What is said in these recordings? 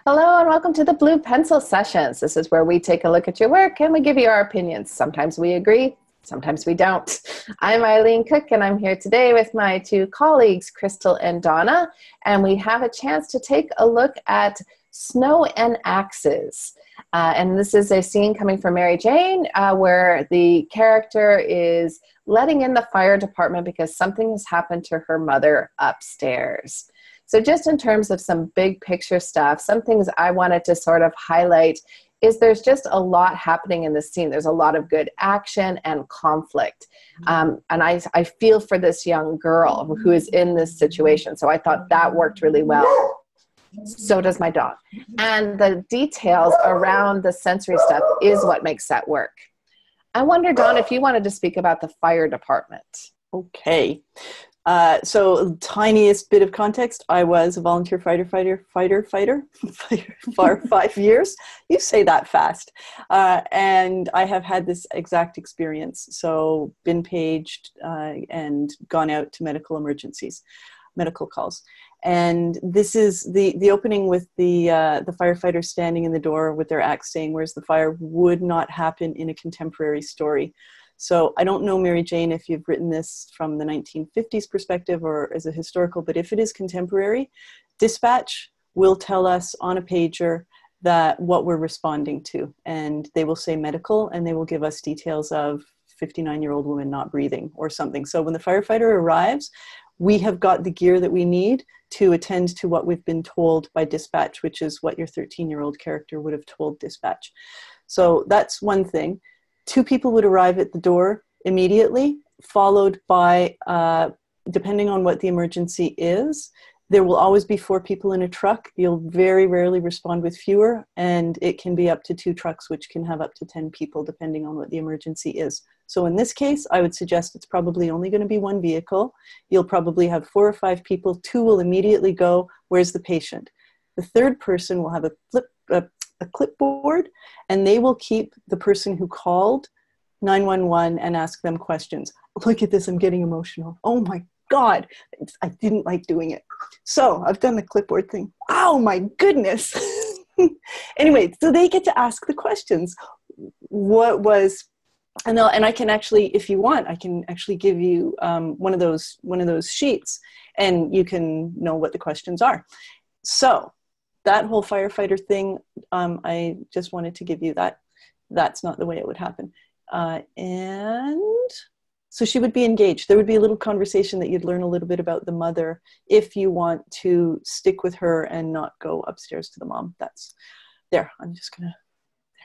Hello and welcome to the Blue Pencil Sessions. This is where we take a look at your work and we give you our opinions. Sometimes we agree, sometimes we don't. I'm Eileen Cook and I'm here today with my two colleagues, Crystal and Donna, and we have a chance to take a look at Snow and Axes. And this is a scene coming from Mary Jane where the character is letting in the fire department because something has happened to her mother upstairs. So just in terms of some big picture stuff, some things I wanted to sort of highlight is there's just a lot happening in this scene. There's a lot of good action and conflict. And I feel for this young girl who is in this situation. So I thought that worked really well. So does my dog. And the details around the sensory stuff is what makes that work. I wonder, Dawn, if you wanted to speak about the fire department. Okay. So tiniest bit of context, I was a volunteer fighter for 5 years. You say that fast. And I have had this exact experience. So been paged and gone out to medical emergencies, medical calls. And this is the opening with the firefighter standing in the door with their axe saying, "Where's the fire?" would not happen in a contemporary story. So I don't know, Mary Jane, if you've written this from the 1950s perspective or as a historical, but if it is contemporary, dispatch will tell us on a pager that what we're responding to. And they will say medical, and they will give us details of 59-year-old woman not breathing or something. So when the firefighter arrives, we have got the gear that we need to attend to what we've been told by dispatch, which is what your 13-year-old character would have told dispatch. So that's one thing. 2 people would arrive at the door immediately, followed by, depending on what the emergency is, there will always be 4 people in a truck. You'll very rarely respond with fewer, and it can be up to 2 trucks, which can have up to 10 people, depending on what the emergency is. So in this case, I would suggest it's probably only going to be 1 vehicle. You'll probably have 4 or 5 people. 2 will immediately go, "Where's the patient?" The 3rd person will have a clipboard, and they will keep the person who called 911 and ask them questions. Look at this, I'm getting emotional. Oh my God, I didn't like doing it. So I've done the clipboard thing. Oh my goodness. Anyway, so they get to ask the questions. What was, and I can actually, if you want, I can actually give you one of those sheets, and you can know what the questions are. So that whole firefighter thing, I just wanted to give you that. That's not the way it would happen. And so she would be engaged. There would be a little conversation that you'd learn a little bit about the mother if you want to stick with her and not go upstairs to the mom. That's there. I'm just going to.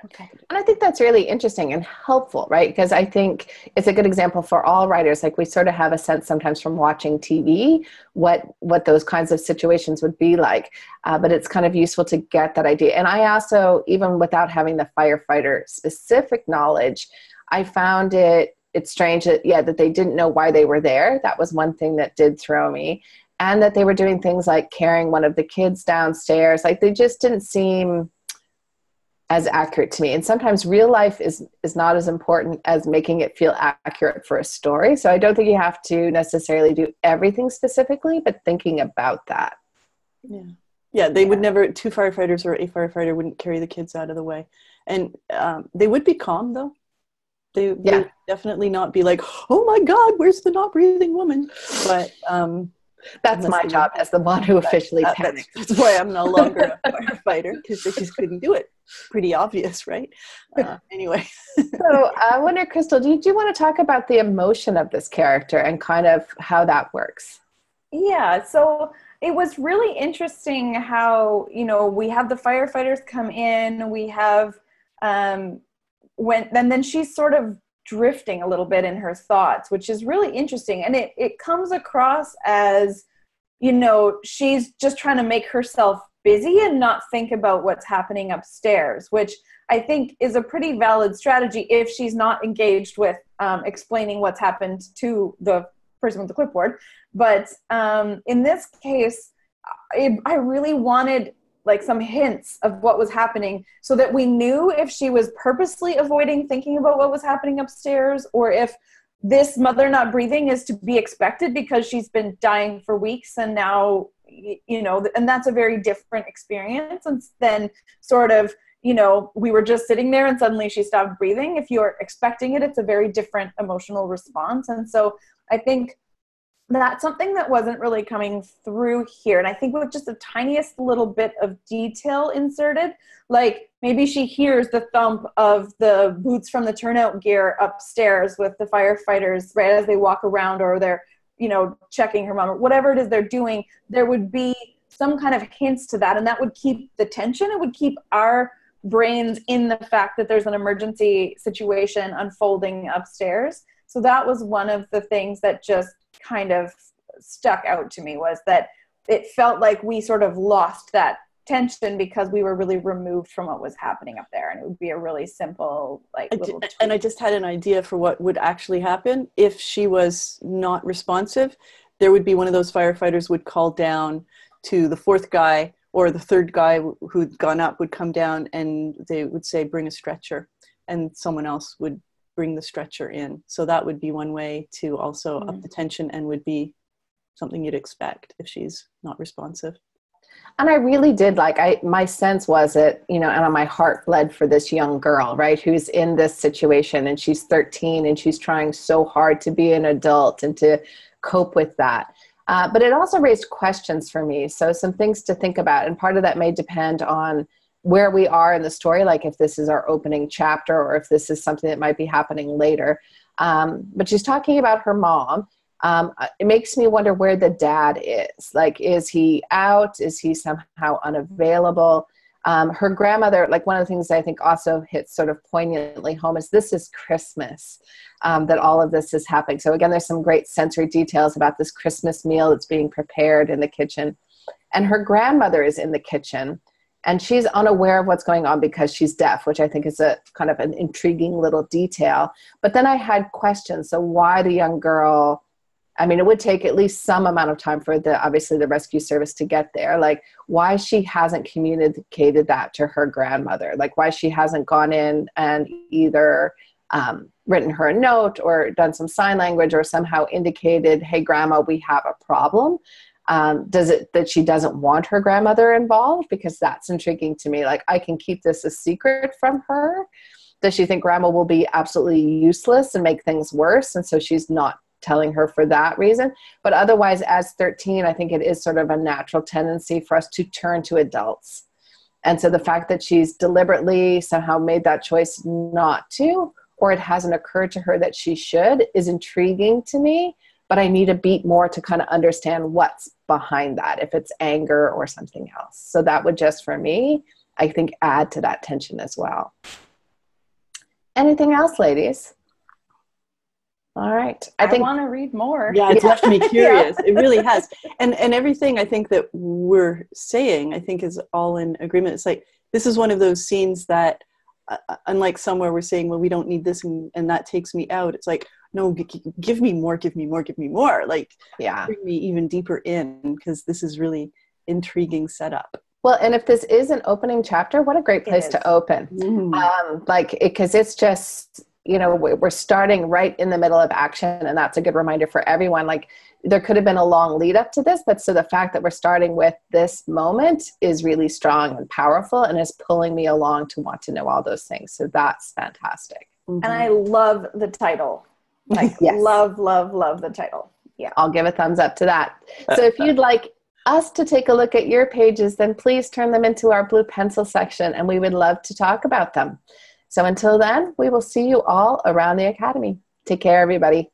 Okay. And I think that's really interesting and helpful, right? Because I think it's a good example for all writers. Like we sort of have a sense sometimes from watching TV, what those kinds of situations would be like. But it's kind of useful to get that idea. And I also, even without having the firefighter specific knowledge, I found it's strange that, that they didn't know why they were there. That was one thing that did throw me. And that they were doing things like carrying one of the kids downstairs. Like they just didn't seem as accurate to me. And sometimes real life is not as important as making it feel accurate for a story. So I don't think you have to necessarily do everything specifically, but thinking about that. Yeah, they would never, 2 firefighters or a firefighter wouldn't carry the kids out of the way. And they would be calm though. They would definitely not be like, "Oh my God, where's the not breathing woman?" But that's my job as the one who officially panicked. That's why I'm no longer a firefighter, because they just couldn't do it. Pretty obvious, right? Anyway. So I wonder, Crystal, do you want to talk about the emotion of this character and kind of how that works? Yeah, so it was really interesting how, we have the firefighters come in, we have, and then she's sort of drifting a little bit in her thoughts, which is really interesting. And it comes across as, she's just trying to make herself busy and not think about what's happening upstairs, which I think is a pretty valid strategy if she's not engaged with explaining what's happened to the person with the clipboard. But in this case, I really wanted like some hints of what was happening so that we knew if she was purposely avoiding thinking about what was happening upstairs, or if this mother not breathing is to be expected because she's been dying for weeks and now you know, and that's a very different experience. And then sort of, you know, we were just sitting there and suddenly she stopped breathing. If you're expecting it, it's a very different emotional response. And so I think that's something that wasn't really coming through here. And I think with just the tiniest little bit of detail inserted, like maybe she hears the thump of the boots from the turnout gear upstairs with the firefighters right as they walk around, or they're, you know, checking her mom, or whatever it is they're doing, there would be some kind of hints to that. And that would keep the tension. It would keep our brains in the fact that there's an emergency situation unfolding upstairs. So that was one of the things that just kind of stuck out to me, was that it felt like we sort of lost that tension because we were really removed from what was happening up there. And it would be a really simple, like, little tweak. And I just had an idea for what would actually happen if she was not responsive. There would be one of those firefighters would call down to the fourth guy, or the third guy who'd gone up would come down, and they would say, bring a stretcher, and someone else would bring the stretcher in. So that would be one way to also up the tension, and would be something you'd expect if she's not responsive. And I really did, like, my sense was it, you know, and my heart bled for this young girl, right, who's in this situation, and she's 13 and she's trying so hard to be an adult and to cope with that. But it also raised questions for me. So some things to think about. And part of that may depend on where we are in the story, like if this is our opening chapter or if this is something that might be happening later. But she's talking about her mom. It makes me wonder where the dad is. Like, is he out? Is he somehow unavailable? Her grandmother, like, one of the things I think also hits sort of poignantly home is this is Christmas, that all of this is happening. So again, there's some great sensory details about this Christmas meal that's being prepared in the kitchen. And her grandmother is in the kitchen, and she's unaware of what's going on because she's deaf, which I think is a kind of an intriguing little detail. But then I had questions. So why the young girl, I mean, it would take at least some amount of time for obviously the rescue service to get there. Like, why she hasn't communicated that to her grandmother, like why she hasn't gone in and either written her a note or done some sign language or somehow indicated, hey, grandma, we have a problem. Does it that she doesn't want her grandmother involved? Because that's intriguing to me. Like, I can keep this a secret from her. Does she think grandma will be absolutely useless and make things worse? And so she's not telling her for that reason. But otherwise, as 13, I think it is sort of a natural tendency for us to turn to adults. And so the fact that she's deliberately somehow made that choice not to, or it hasn't occurred to her that she should, is intriguing to me. But I need a beat more to kind of understand what's behind that, if it's anger or something else. So that would just, for me, I think, add to that tension as well. Anything else, ladies? All right. I want to read more. Yeah, it's left me curious. It really has. And everything I think that we're saying, I think, is all in agreement. It's like, this is one of those scenes that, unlike somewhere we're saying, well, we don't need this and that takes me out. It's like, no, give me more, give me more, give me more. Like, bring me even deeper in, because this is really intriguing setup. Well, and if this is an opening chapter, what a great place to open. Because it's just, you know, we're starting right in the middle of action, and that's a good reminder for everyone. Like, there could have been a long lead up to this, but so the fact that we're starting with this moment is really strong and powerful and is pulling me along to want to know all those things. So that's fantastic. And I love the title. Like, love the title. Yeah. I'll give a thumbs up to that. So if you'd like us to take a look at your pages, then please turn them into our blue pencil section, and we would love to talk about them. So until then, we will see you all around the Academy. Take care, everybody.